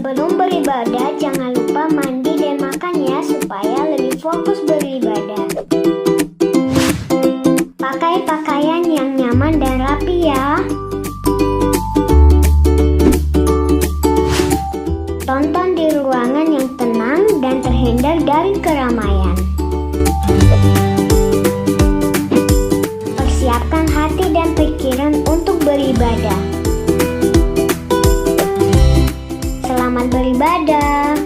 Sebelum beribadah, jangan lupa mandi dan makan ya, supaya lebih fokus beribadah. Pakai pakaian yang nyaman dan rapi ya. Tonton di ruangan yang tenang dan terhindar dari keramaian. Persiapkan hati dan pikiran untuk beribadah. Selamat beribadah.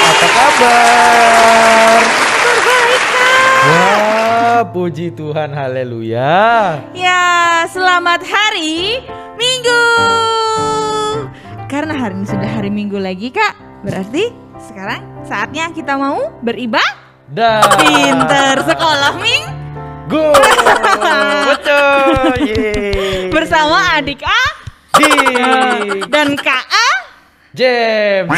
Apa kabar? Terbaik, Kak. Wah, puji Tuhan, haleluya. Ya, selamat hari Minggu. Karena hari ini sudah hari Minggu lagi, Kak. Berarti sekarang saatnya kita mau beribadah. Pinter sekolah Minggu. Betul. Yeay. Bersama adik A dan Kak A. James.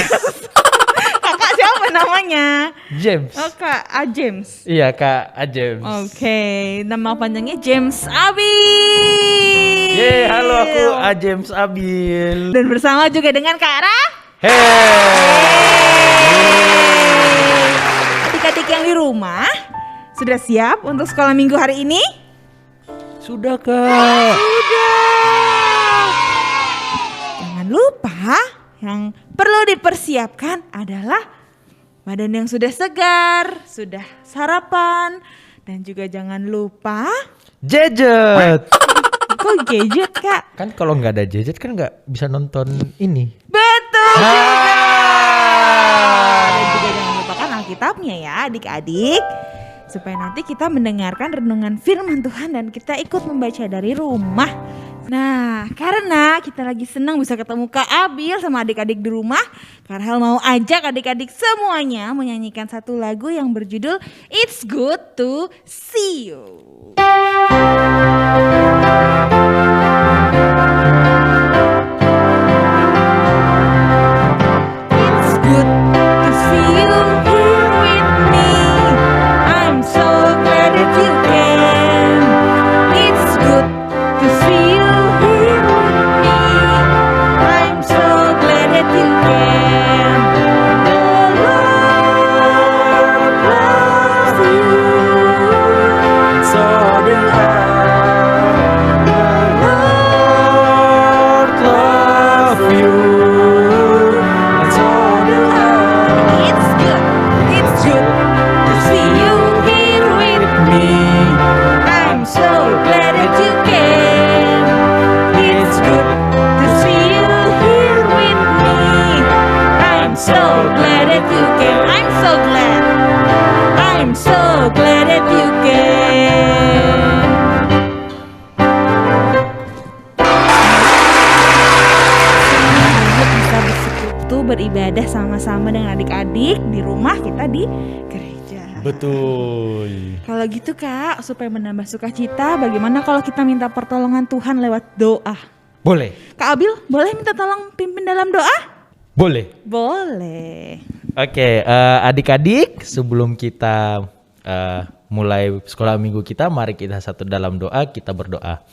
Kakak siapa namanya? James. Oh, Kak A James. Iya, Kak A James. Oke, nama panjangnya James Abi. Yeay, halo, aku A James Abil. Dan bersama juga dengan Kak Ra. Adik-adik yang di rumah sudah siap untuk sekolah minggu hari ini? Sudah, Kak. Sudah. Jangan lupa yang perlu dipersiapkan adalah badan yang sudah segar, sudah sarapan, dan juga jangan lupa Gadget. kok gadget, Kak? Kan kalau nggak ada gadget kan nggak bisa nonton ini. Betul juga. Dan juga jangan lupakan Alkitabnya ya adik-adik. Supaya nanti kita mendengarkan renungan firman Tuhan dan kita ikut membaca dari rumah. Nah, karena kita lagi senang bisa ketemu Kak Abil sama adik-adik di rumah, Karhel mau ajak adik-adik semuanya menyanyikan satu lagu yang berjudul It's Good to See You. It's good to see you here with me. I'm so glad that you came. It's good to see you here with me. I'm so glad that you came. The Lord loves you. So do I. The Lord love you. And so do I. It's good to see you here with me. I'm so glad that you came. It's good to see you here with me. I'm so glad that you came. I'm so glad that you came. Bisa bersekutu beribadah sama-sama dengan adik-adik di rumah kita di gereja. Betul. Kalau gitu Kak, supaya menambah sukacita, bagaimana kalau kita minta pertolongan Tuhan lewat doa? Boleh. Kak Abil, boleh minta tolong pimpin dalam doa? Boleh. Boleh. Oke, adik-adik, sebelum kita mulai sekolah minggu kita, mari kita satu dalam doa, kita berdoa.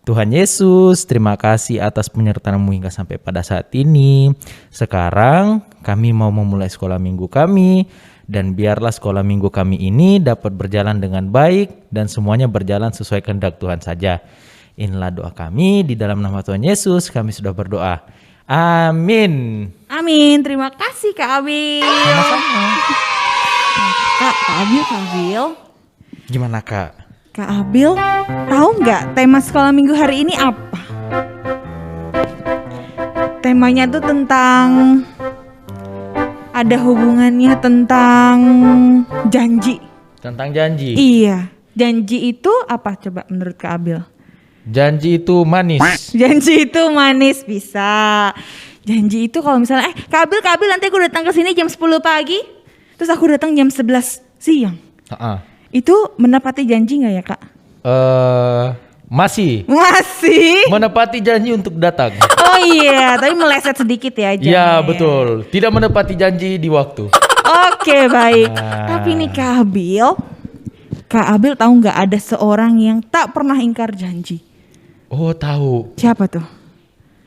Tuhan Yesus, terima kasih atas penyertaan-Mu hingga sampai pada saat ini. Sekarang kami mau memulai sekolah minggu kami, dan biarlah sekolah minggu kami ini dapat berjalan dengan baik dan semuanya berjalan sesuai kehendak Tuhan saja. Inilah doa kami, di dalam nama Tuhan Yesus kami sudah berdoa. Amin. Amin, terima kasih Kak Abil. Sama-sama. Kak Abil. Gimana, Kak? Kak Abil, tahu nggak tema sekolah minggu hari ini apa? Temanya tuh tentang, ada hubungannya tentang janji. Tentang janji. Iya, janji itu apa coba menurut Kak Abil? Janji itu manis. Janji itu manis, bisa. Janji itu kalau misalnya, Kak Abil nanti aku datang ke sini jam 10 pagi, terus aku datang jam 11 siang. Itu menepati janji nggak ya Kak? Masih menepati janji untuk datang. Oh iya, tapi meleset sedikit ya. Iya betul, tidak menepati janji di waktu. Oke, baik. Nah. Tapi nih Kak Abil tahu nggak ada seorang yang tak pernah ingkar janji? Oh, tahu. Siapa tuh?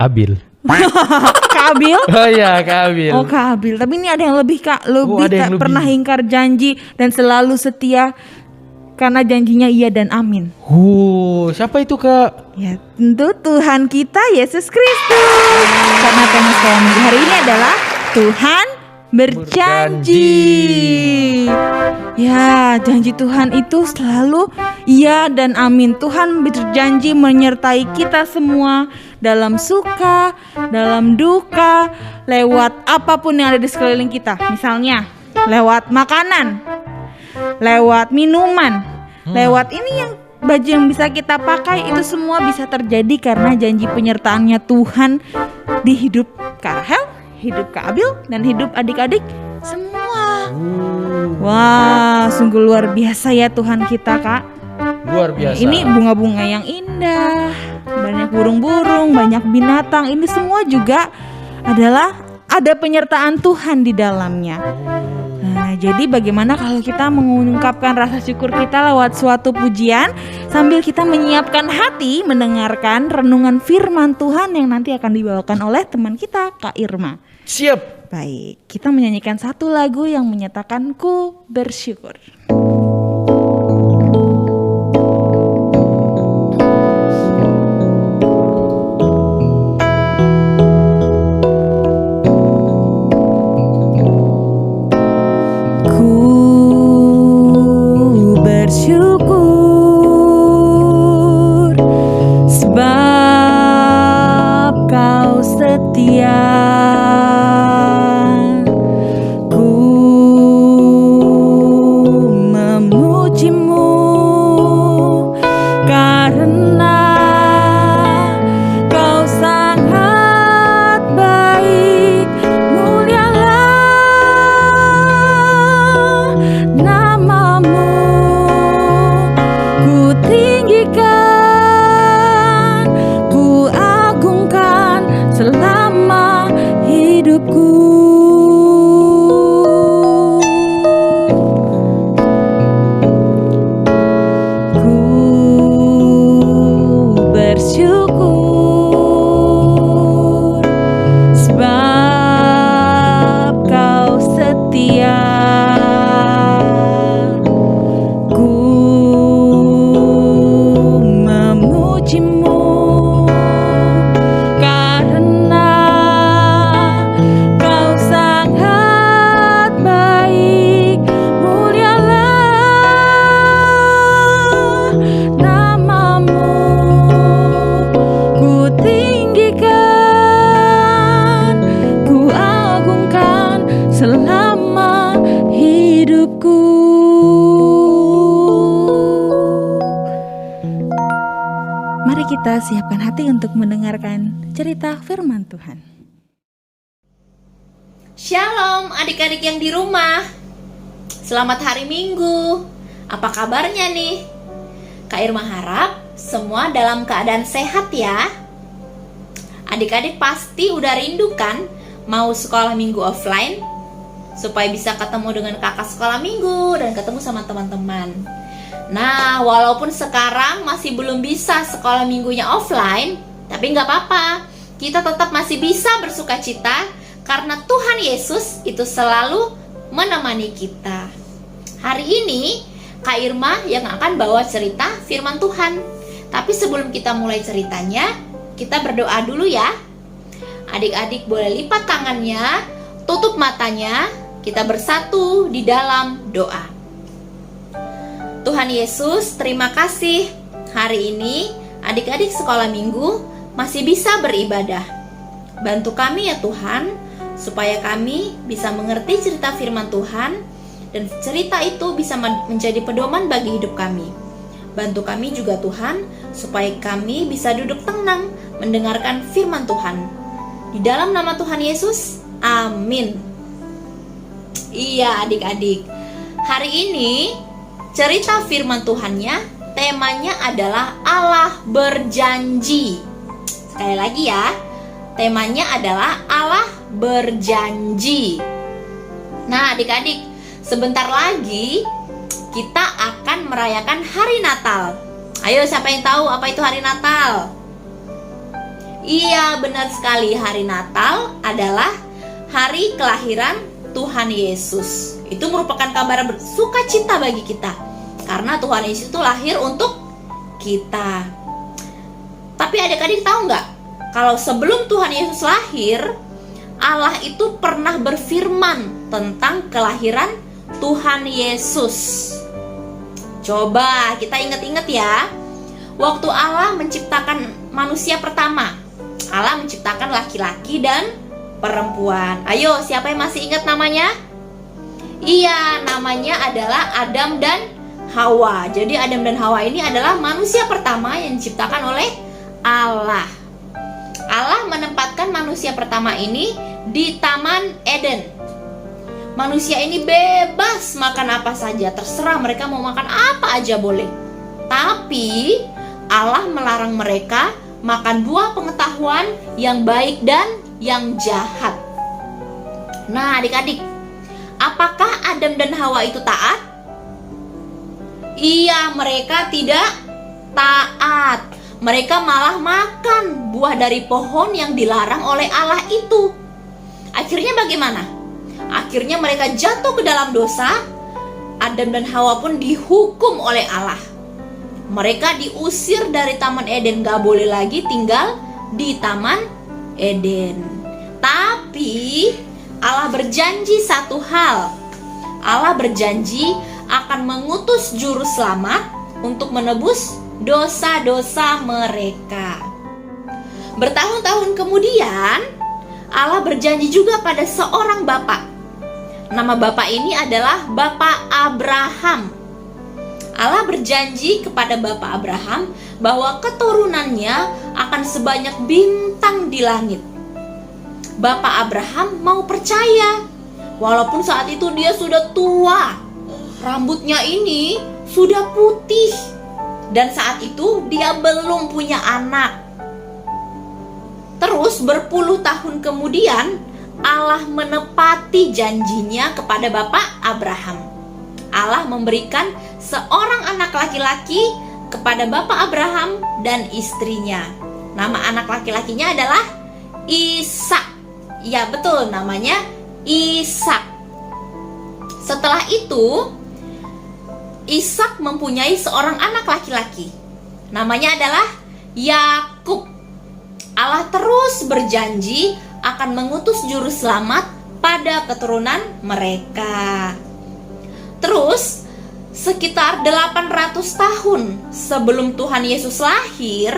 Abil. Kak Abil? Oh iya, Kak Abil. Oh, Kak Abil. Tapi ini ada yang lebih, Kak. Lebih ada yang tak lebih. pernah ingkar janji dan selalu setia karena janjinya iya dan amin. Siapa itu, Kak? Ya, tentu Tuhan kita Yesus Kristus. Karena tema sekolah minggu hari ini adalah Tuhan berjanji. Ya, janji Tuhan itu selalu iya dan amin. Tuhan berjanji menyertai kita semua dalam suka, dalam duka, lewat apapun yang ada di sekeliling kita. Misalnya, lewat makanan, lewat minuman, lewat ini yang baju yang bisa kita pakai, itu semua bisa terjadi karena janji penyertaannya Tuhan di hidup Kak Rahel, hidup Kak Abil, dan hidup adik-adik semua. Wah, sungguh luar biasa ya Tuhan kita, Kak. Luar biasa. Ini bunga-bunga yang indah, banyak burung-burung, banyak binatang. Ini semua juga adalah ada penyertaan Tuhan di dalamnya. Nah, jadi bagaimana kalau kita mengungkapkan rasa syukur kita lewat suatu pujian sambil kita menyiapkan hati mendengarkan renungan firman Tuhan yang nanti akan dibawakan oleh teman kita, Kak Irma. Siap. Baik, kita menyanyikan satu lagu yang menyatakan ku bersyukur. Bersyukur sebab kau setia, ku memujimu karena kau sangat baik. Mulialah namamu, ku tinggikan, ku agungkan selama hidupku. Ku bersyukur sebab kau setia, ku memujimu karena kau sangat baik. Mulialah namamu, ku tinggikan, ku agungkan selama hidupku. Mari kita siapkan hati untuk mendengarkan cerita firman Tuhan. Shalom adik-adik yang di rumah. Selamat hari Minggu. Apa kabarnya nih? Kak Irma harap semua dalam keadaan sehat ya. Adik-adik pasti udah rindu kan mau sekolah minggu offline supaya bisa ketemu dengan kakak sekolah minggu dan ketemu sama teman-teman. Nah, walaupun sekarang masih belum bisa sekolah minggunya offline, tapi nggak apa-apa. Kita tetap masih bisa bersuka cita karena Tuhan Yesus itu selalu menemani kita. Hari ini Kak Irma yang akan bawa cerita firman Tuhan. Tapi sebelum kita mulai ceritanya, kita berdoa dulu ya. Adik-adik boleh lipat tangannya, tutup matanya, kita bersatu di dalam doa. Tuhan Yesus, terima kasih. Hari ini adik-adik sekolah minggu masih bisa beribadah. Bantu kami ya Tuhan, supaya kami bisa mengerti cerita firman Tuhan dan cerita itu bisa menjadi pedoman bagi hidup kami. Bantu kami juga Tuhan, supaya kami bisa duduk tenang mendengarkan firman Tuhan. Di dalam nama Tuhan Yesus, amin. Iya adik-adik, hari ini cerita firman Tuhannya, temanya adalah Allah berjanji. Sekali lagi ya, temanya adalah Allah berjanji. Nah, adik-adik, sebentar lagi kita akan merayakan hari Natal. Ayo, siapa yang tahu apa itu hari Natal? Iya, benar sekali. Hari Natal adalah hari kelahiran Tuhan Yesus. Itu merupakan kabar sukacita bagi kita, karena Tuhan Yesus itu lahir untuk kita. Tapi adik-adik tahu nggak? Kalau sebelum Tuhan Yesus lahir, Allah itu pernah berfirman tentang kelahiran Tuhan Yesus. Coba kita ingat-ingat ya. Waktu Allah menciptakan manusia pertama, Allah menciptakan laki-laki dan perempuan. Ayo, siapa yang masih ingat namanya? Iya, namanya adalah Adam dan Hawa. Jadi Adam dan Hawa ini adalah manusia pertama yang diciptakan oleh Allah. Allah menempatkan manusia pertama ini di Taman Eden. Manusia ini bebas makan apa saja, terserah mereka mau makan apa aja boleh. Tapi Allah melarang mereka makan buah pengetahuan yang baik dan yang jahat. Nah, adik-adik, apakah Adam dan Hawa itu taat? Iya, mereka tidak taat. Mereka malah makan buah dari pohon yang dilarang oleh Allah itu. Akhirnya bagaimana? Akhirnya mereka jatuh ke dalam dosa. Adam dan Hawa pun dihukum oleh Allah. Mereka diusir dari Taman Eden, gak boleh lagi tinggal di Taman Eden. Tapi Allah berjanji satu hal. Allah berjanji akan mengutus juru selamat untuk menebus dosa-dosa mereka. Bertahun-tahun kemudian, Allah berjanji juga pada seorang bapak. Nama bapak ini adalah Bapak Abraham. Allah berjanji kepada Bapak Abraham bahwa keturunannya akan sebanyak bintang di langit. Bapak Abraham mau percaya, walaupun saat itu dia sudah tua, rambutnya ini sudah putih, dan saat itu dia belum punya anak. Terus berpuluh tahun kemudian Allah menepati janjinya kepada Bapak Abraham. Allah memberikan seorang anak laki-laki kepada Bapak Abraham dan istrinya. Nama anak laki-lakinya adalah Ishak. Ya betul, namanya Ishak. Setelah itu Ishak mempunyai seorang anak laki-laki. Namanya adalah Yakub. Allah terus berjanji akan mengutus juru selamat pada keturunan mereka. Terus sekitar 800 tahun sebelum Tuhan Yesus lahir,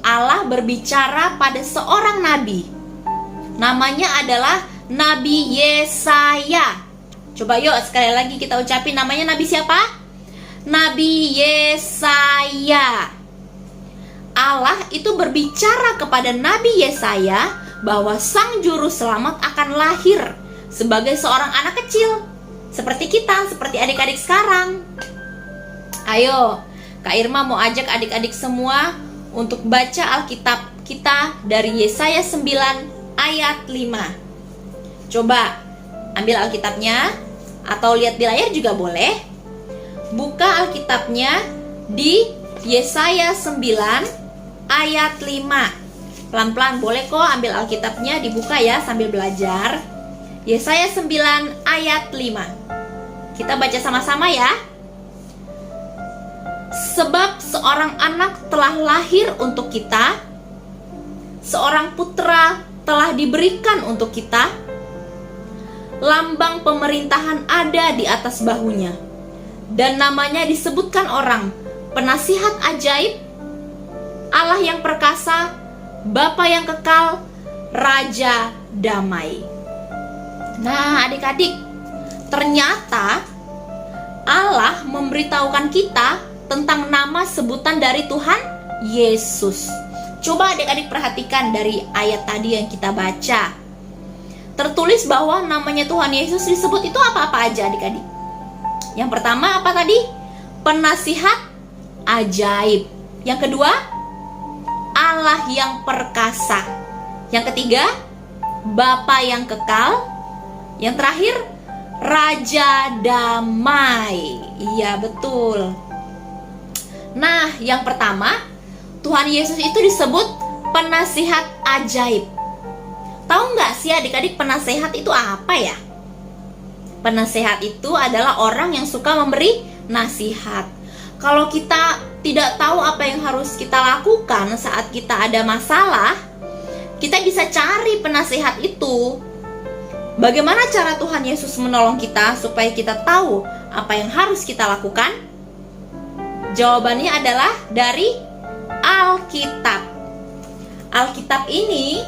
Allah berbicara pada seorang nabi. Namanya adalah Nabi Yesaya. Coba yuk sekali lagi kita ucapin namanya. Nabi siapa? Nabi Yesaya. Allah itu berbicara kepada Nabi Yesaya bahwa sang juru selamat akan lahir sebagai seorang anak kecil, seperti kita, seperti adik-adik sekarang. Ayo, Kak Irma mau ajak adik-adik semua untuk baca Alkitab kita dari Yesaya 9 ayat 5. Coba ambil Alkitabnya, atau lihat di layar juga boleh. Buka Alkitabnya di Yesaya 9 ayat 5. Pelan-pelan boleh kok ambil Alkitabnya, dibuka ya sambil belajar. Yesaya 9 ayat 5. Kita baca sama-sama ya. Sebab seorang anak telah lahir untuk kita, seorang putra telah diberikan untuk kita, lambang pemerintahan ada di atas bahunya, dan namanya disebutkan orang penasihat ajaib, Allah yang perkasa, Bapa yang kekal, Raja damai. Nah adik-adik, ternyata Allah memberitahukan kita tentang nama sebutan dari Tuhan Yesus. Coba adik-adik perhatikan dari ayat tadi yang kita baca. Tertulis bahwa namanya Tuhan Yesus disebut itu apa-apa aja adik-adik. Yang pertama apa tadi? Penasihat ajaib. Yang kedua, Allah yang perkasa. Yang ketiga, Bapa yang kekal. Yang terakhir, Raja Damai. Iya, betul. Nah, yang pertama, Tuhan Yesus itu disebut penasihat ajaib. Tahu nggak sih adik-adik, penasehat itu apa ya? Penasehat itu adalah orang yang suka memberi nasihat. Kalau kita tidak tahu apa yang harus kita lakukan saat kita ada masalah, kita bisa cari penasehat itu. Bagaimana cara Tuhan Yesus menolong kita supaya kita tahu apa yang harus kita lakukan? Jawabannya adalah dari Alkitab. Alkitab ini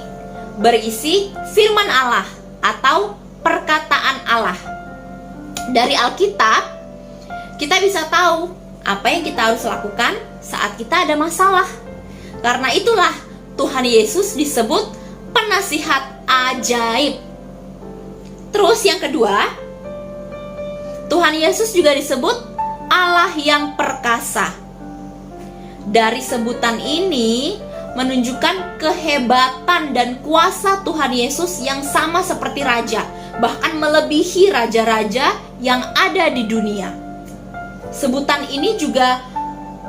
berisi firman Allah atau perkataan Allah. Dari Alkitab, kita bisa tahu apa yang kita harus lakukan saat kita ada masalah. Karena itulah Tuhan Yesus disebut penasihat ajaib. Terus yang kedua, Tuhan Yesus juga disebut Allah yang perkasa. Dari sebutan ini menunjukkan kehebatan dan kuasa Tuhan Yesus yang sama seperti raja, bahkan melebihi raja-raja yang ada di dunia. Sebutan ini juga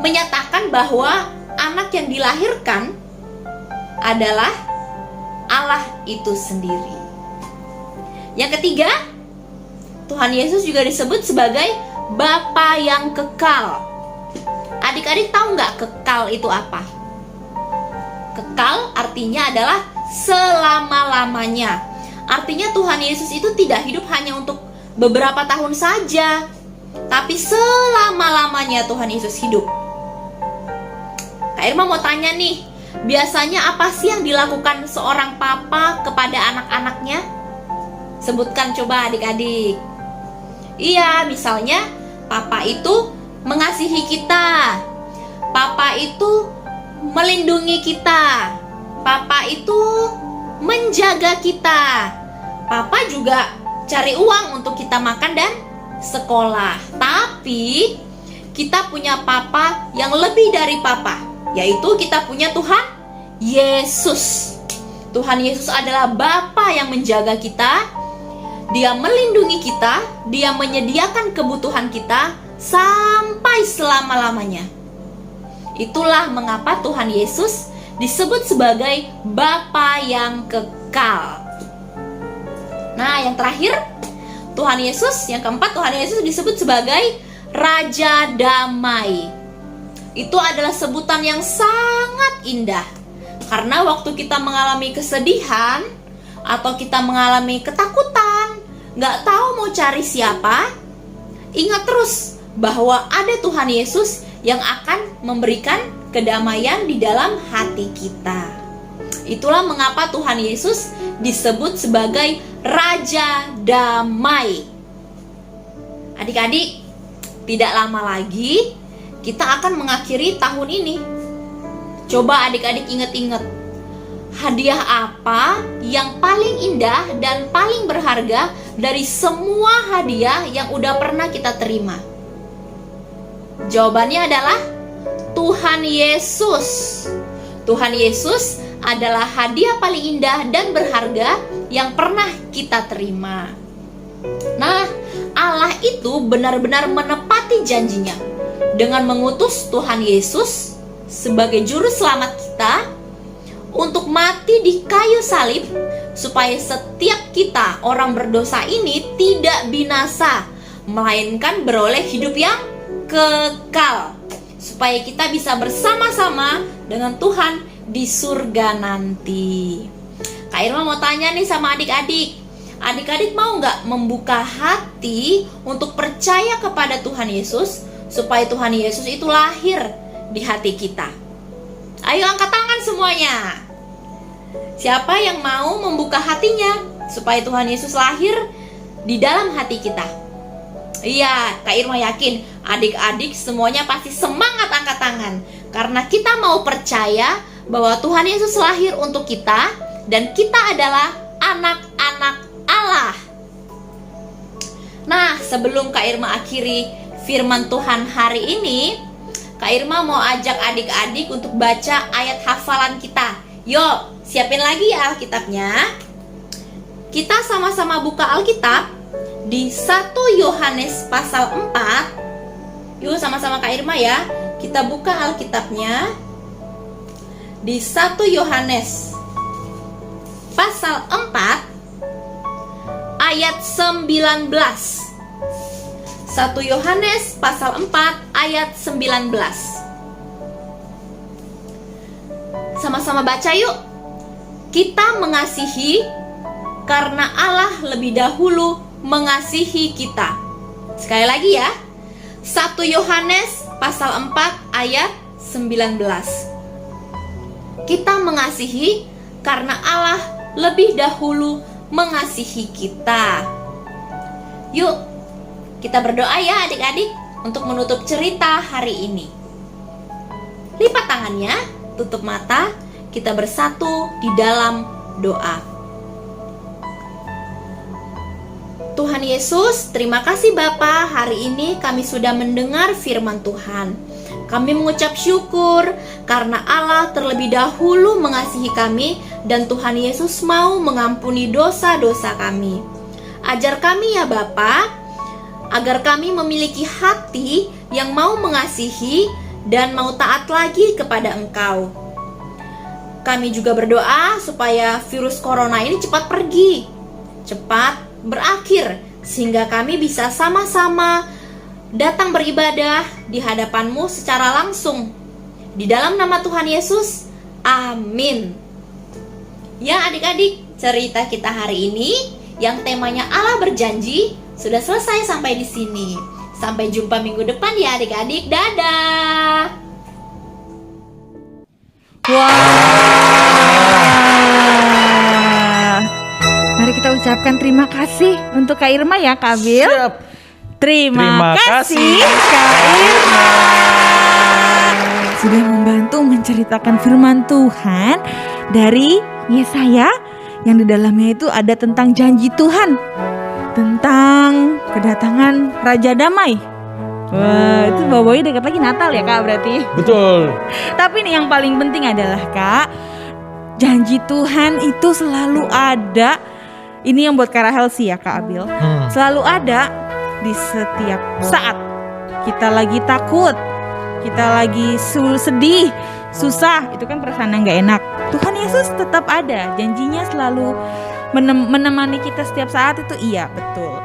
menyatakan bahwa anak yang dilahirkan adalah Allah itu sendiri. Yang ketiga, Tuhan Yesus juga disebut sebagai Bapa yang kekal. Adik-adik tahu nggak kekal itu apa? Kekal artinya adalah selama-lamanya. Artinya Tuhan Yesus itu tidak hidup hanya untuk beberapa tahun saja, tapi selama-lamanya Tuhan Yesus hidup. Kak Irma mau tanya nih, biasanya apa sih yang dilakukan seorang papa kepada anak-anaknya? Sebutkan coba adik-adik. Iya, misalnya papa itu mengasihi kita, papa itu melindungi kita, papa itu menjaga kita, papa juga cari uang untuk kita makan dan sekolah. Tapi kita punya papa yang lebih dari papa, yaitu kita punya Tuhan Yesus. Tuhan Yesus adalah Bapa yang menjaga kita. Dia melindungi kita, Dia menyediakan kebutuhan kita sampai selama-lamanya. Itulah mengapa Tuhan Yesus disebut sebagai Bapa yang kekal. Nah, yang terakhir, Tuhan Yesus, yang keempat, Tuhan Yesus disebut sebagai Raja Damai. Itu adalah sebutan yang sangat indah. Karena waktu kita mengalami kesedihan atau kita mengalami ketakutan, gak tahu mau cari siapa, ingat terus bahwa ada Tuhan Yesus yang akan memberikan kedamaian di dalam hati kita. Itulah mengapa Tuhan Yesus disebut sebagai Raja Damai. Adik-adik, tidak lama lagi kita akan mengakhiri tahun ini. Coba adik-adik ingat-ingat, hadiah apa yang paling indah dan paling berharga dari semua hadiah yang udah pernah kita terima? Jawabannya adalah Tuhan Yesus. Tuhan Yesus adalah hadiah paling indah dan berharga yang pernah kita terima. Nah, Allah itu benar-benar menepati janjinya dengan mengutus Tuhan Yesus sebagai juru selamat kita untuk mati di kayu salib, supaya setiap kita orang berdosa ini tidak binasa, melainkan beroleh hidup yang kekal, supaya kita bisa bersama-sama dengan Tuhan di surga nanti. Kak Irma mau tanya nih sama adik-adik, adik-adik mau nggak membuka hati untuk percaya kepada Tuhan Yesus, supaya Tuhan Yesus itu lahir di hati kita? Ayo angkat tangan semuanya. Siapa yang mau membuka hatinya supaya Tuhan Yesus lahir di dalam hati kita? Iya, Kak Irma yakin adik-adik semuanya pasti semangat angkat tangan, karena kita mau percaya bahwa Tuhan Yesus lahir untuk kita dan kita adalah anak-anak Allah. Nah, sebelum Kak Irma akhiri firman Tuhan hari ini, Kak Irma mau ajak adik-adik untuk baca ayat hafalan kita. Yuk, siapin lagi ya Alkitabnya. Kita sama-sama buka Alkitab di 1 Yohanes pasal 4. Yuk sama-sama Kak Irma ya. Kita buka Alkitabnya di 1 Yohanes pasal 4 ayat 19. 1 Yohanes pasal 4 ayat 19. Sama-sama baca yuk. Kita mengasihi karena Allah lebih dahulu mengasihi kita. Sekali lagi ya. 1 Yohanes pasal 4 ayat 19. Kita mengasihi karena Allah lebih dahulu mengasihi kita. Yuk, kita berdoa ya adik-adik untuk menutup cerita hari ini. Lipat tangannya, tutup mata, kita bersatu di dalam doa. Tuhan Yesus, terima kasih Bapa, hari ini kami sudah mendengar firman Tuhan. Kami mengucap syukur karena Allah terlebih dahulu mengasihi kami dan Tuhan Yesus mau mengampuni dosa-dosa kami. Ajar kami ya Bapa, agar kami memiliki hati yang mau mengasihi dan mau taat lagi kepada Engkau. Kami juga berdoa supaya virus corona ini cepat pergi, cepat berakhir, sehingga kami bisa sama-sama datang beribadah di hadapan-Mu secara langsung. Di dalam nama Tuhan Yesus, amin. Ya adik-adik, cerita kita hari ini yang temanya Allah berjanji sudah selesai sampai di sini. Sampai jumpa minggu depan ya adik-adik. Dadah. Wah. Mari kita ucapkan terima kasih untuk Kak Irma ya, Kak Abil. Siap. Terima kasih Kak Irma sudah membantu menceritakan firman Tuhan dari Yesaya yang di dalamnya itu ada tentang janji Tuhan, tentang kedatangan Raja Damai. Wah, itu bawanya dekat lagi Natal ya Kak berarti. Betul. Tapi nih yang paling penting adalah Kak, janji Tuhan itu selalu ada. Ini yang buat Kak Rahel sih ya Kak Abil. Selalu ada di setiap saat kita lagi takut, kita lagi sedih, susah, itu kan perasaan yang gak enak. Tuhan Yesus tetap ada, janjinya selalu menemani kita setiap saat itu, iya betul.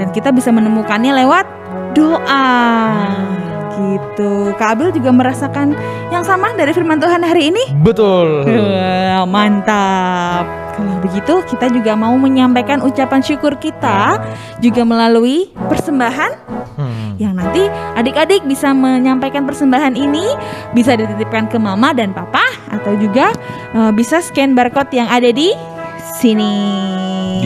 Dan kita bisa menemukannya lewat doa gitu. Kak Abil juga merasakan yang sama dari firman Tuhan hari ini? Betul. Mantap. Kalau begitu kita juga mau menyampaikan ucapan syukur kita juga melalui persembahan yang nanti adik-adik bisa menyampaikan persembahan ini, bisa dititipkan ke mama dan papa atau juga bisa scan barcode yang ada di sini.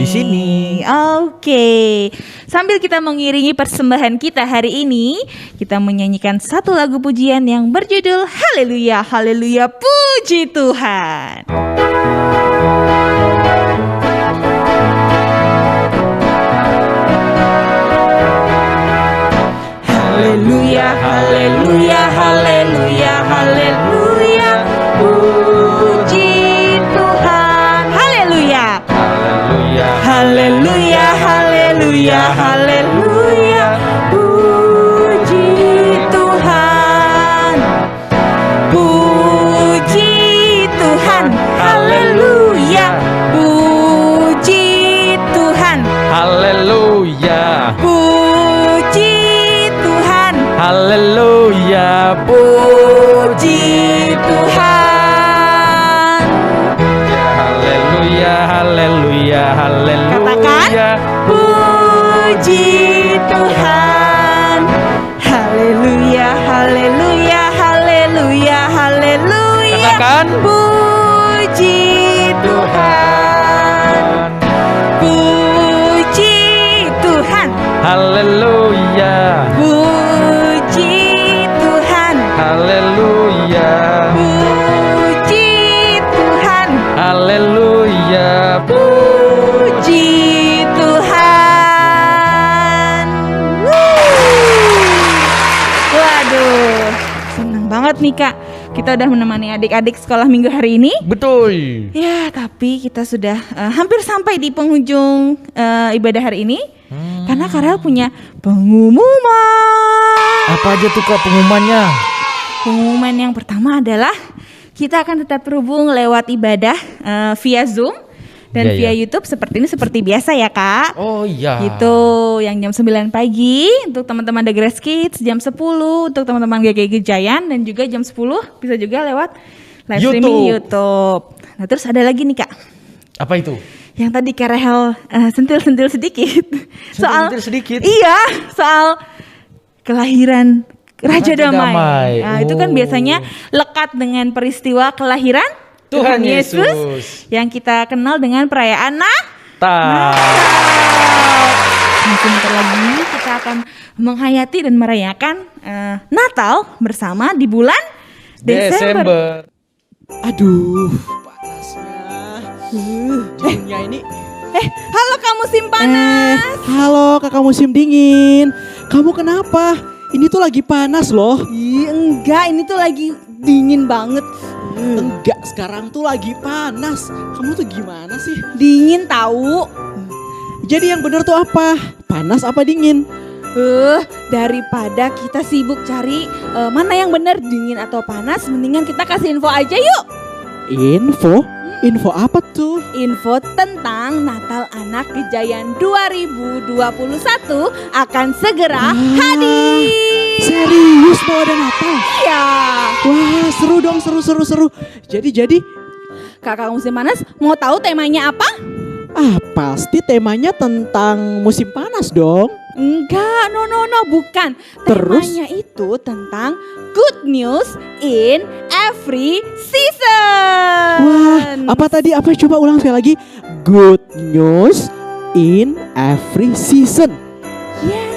Di sini. Oke. Sambil kita mengiringi persembahan kita hari ini, kita menyanyikan satu lagu pujian yang berjudul Haleluya, Haleluya, Puji Tuhan. Haleluya, haleluya, haleluya, haleluya, puji Tuhan. Haleluya. Haleluya, haleluya, haleluya, puji Tuhan. Puji Tuhan. Haleluya, puji Tuhan. Haleluya. Puji Tuhan. Haleluya. Puji Tuhan. Haleluya, haleluya, haleluya. Katakan puji Tuhan. Haleluya, haleluya, haleluya, haleluya. Katakan puji Tuhan. Puji Tuhan. haleluya. Puji Tuhan. Haleluya. Puji Tuhan. Haleluya. Puji Tuhan. Waduh, senang banget nih Kak. kita udah menemani adik-adik sekolah minggu hari ini. Betul. Ya, tapi kita sudah hampir sampai di penghujung ibadah hari ini. Karena Karel punya pengumuman. Apa aja tuh Kak pengumumannya? Pengumuman yang pertama adalah kita akan tetap terhubung lewat ibadah via Zoom dan Iya, via iya. YouTube seperti biasa ya Kak. Oh iya. Gitu, yang jam 9 pagi untuk teman-teman The Grace Kids, jam 10 untuk teman-teman GGG Giant, dan juga jam 10 bisa juga lewat live streaming YouTube. Nah, terus ada lagi nih Kak. Apa itu? Yang tadi Karel sentil-sentil sedikit. Sentil-sentil sedikit? Iya, soal kelahiran Raja Raja Damai. Damai. Nah, itu kan Oh. biasanya lekat dengan peristiwa kelahiran Tuhan Yesus. yang kita kenal dengan perayaan Natal. Nah, sebentar lagi kita akan menghayati dan merayakan Natal bersama di bulan Desember. Aduh, panasnya. Jamunya ini. Halo kamu simpanan. Halo kakak musim dingin. Kamu kenapa? Ini tuh lagi panas loh. Enggak, ini tuh lagi dingin banget. Enggak, sekarang tuh lagi panas. Kamu tuh gimana sih? Dingin tahu. Jadi yang bener tuh apa? Panas apa dingin? Daripada kita sibuk cari mana yang benar dingin atau panas, mendingan kita kasih info aja yuk. Info? Info apa tuh? Info tentang Natal Anak Gejayan 2021 akan segera hadir. Serius mau ada Natal? Iya. Wah, seru dong, seru. Jadi Kakak musim panas mau tahu temanya apa? pasti temanya tentang musim panas dong. Enggak, no, bukan. Terus? Temanya itu tentang good news in every season. Wah, apa tadi? Apa coba ulang sekali lagi? Good news in every season. Yeah.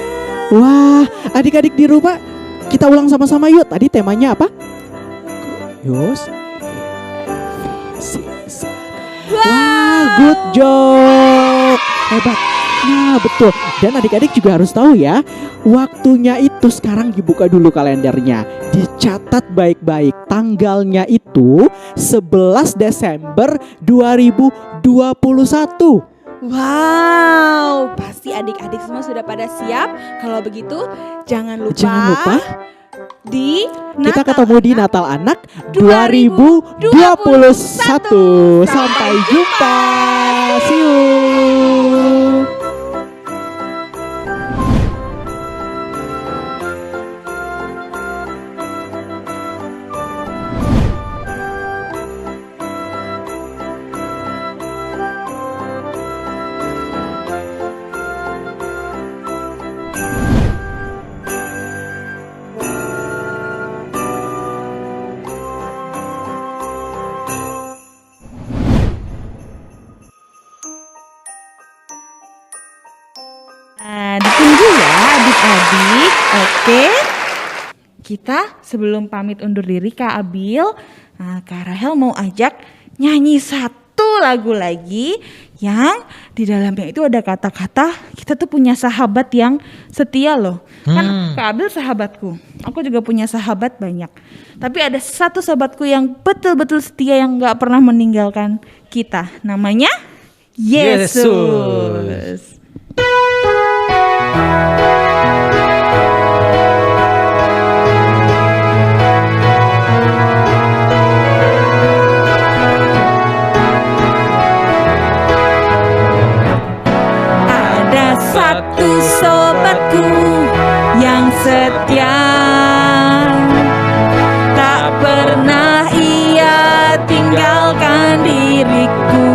Wah, adik-adik di rumah kita ulang sama-sama yuk. Tadi temanya apa? Good news every season. Wah, good job. Hebat. Nah, betul. Dan adik-adik juga harus tahu ya, waktunya itu sekarang dibuka dulu kalendernya. Dicatat baik-baik. Tanggalnya itu 11 Desember 2021. Wow, pasti adik-adik semua sudah pada siap. Kalau begitu, jangan lupa Kita ketemu di Natal Anak 2021. Sampai jumpa. See you. Nah, ditunggu ya adik-adik. Oke. Kita sebelum pamit undur diri Kak Abil, Kak Rahel mau ajak nyanyi satu lagu lagi yang di dalamnya itu ada kata-kata kita tuh punya sahabat yang setia loh. Kan Kak Abil sahabatku, aku juga punya sahabat banyak. Tapi ada satu sahabatku yang betul-betul setia yang gak pernah meninggalkan kita. Namanya Yesus. Ada satu sobatku yang setia, tak pernah ia tinggalkan diriku.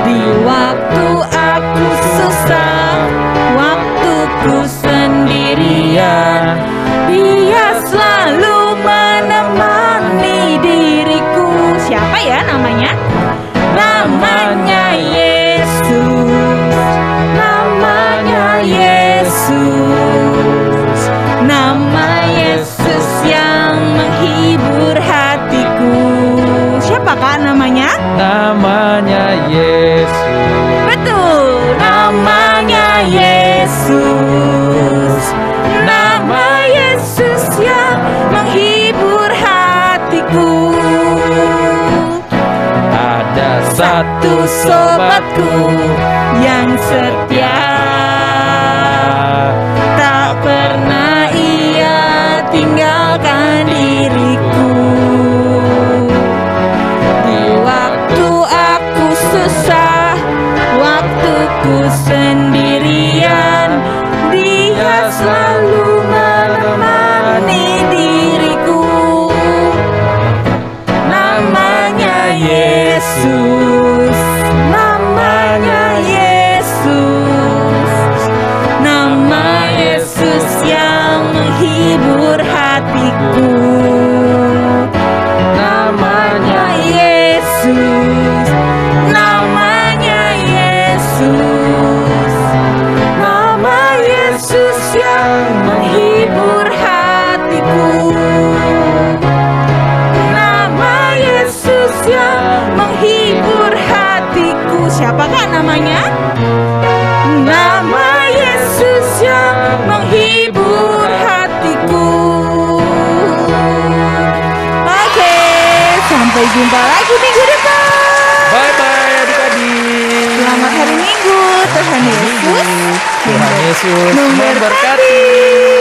Di waktu aku susah, waktuku sendirian, dia selalu menemani diriku. Siapa ya namanya? Namanya Yesus. Namanya Yesus. Nama Yesus yang menghibur hatiku. Siapa Kak namanya? Namanya Yesus. Betul, namanya Yesus. Nama Yesus yang menghibur satu sobatku yang setia, tak pernah ia tinggalkan diriku. Di waktu aku susah, waktuku sendirian, dia selalu menemani diriku. Namanya Yesus, namanya Yesus, nama Yesus yang menghibur hatiku. Namanya Yesus, namanya Yesus, nama Yesus yang menghibur hatiku. Nama Yesus yang menghibur hatiku. Siapakah namanya? Nama Yesus yang menghibur hatiku. Oke, sampai jumpa lagi minggu depan. Bye bye adik-adik. Selamat hari Minggu. Tuhan Yesus Tuhan Yesus memberkati. memberkati.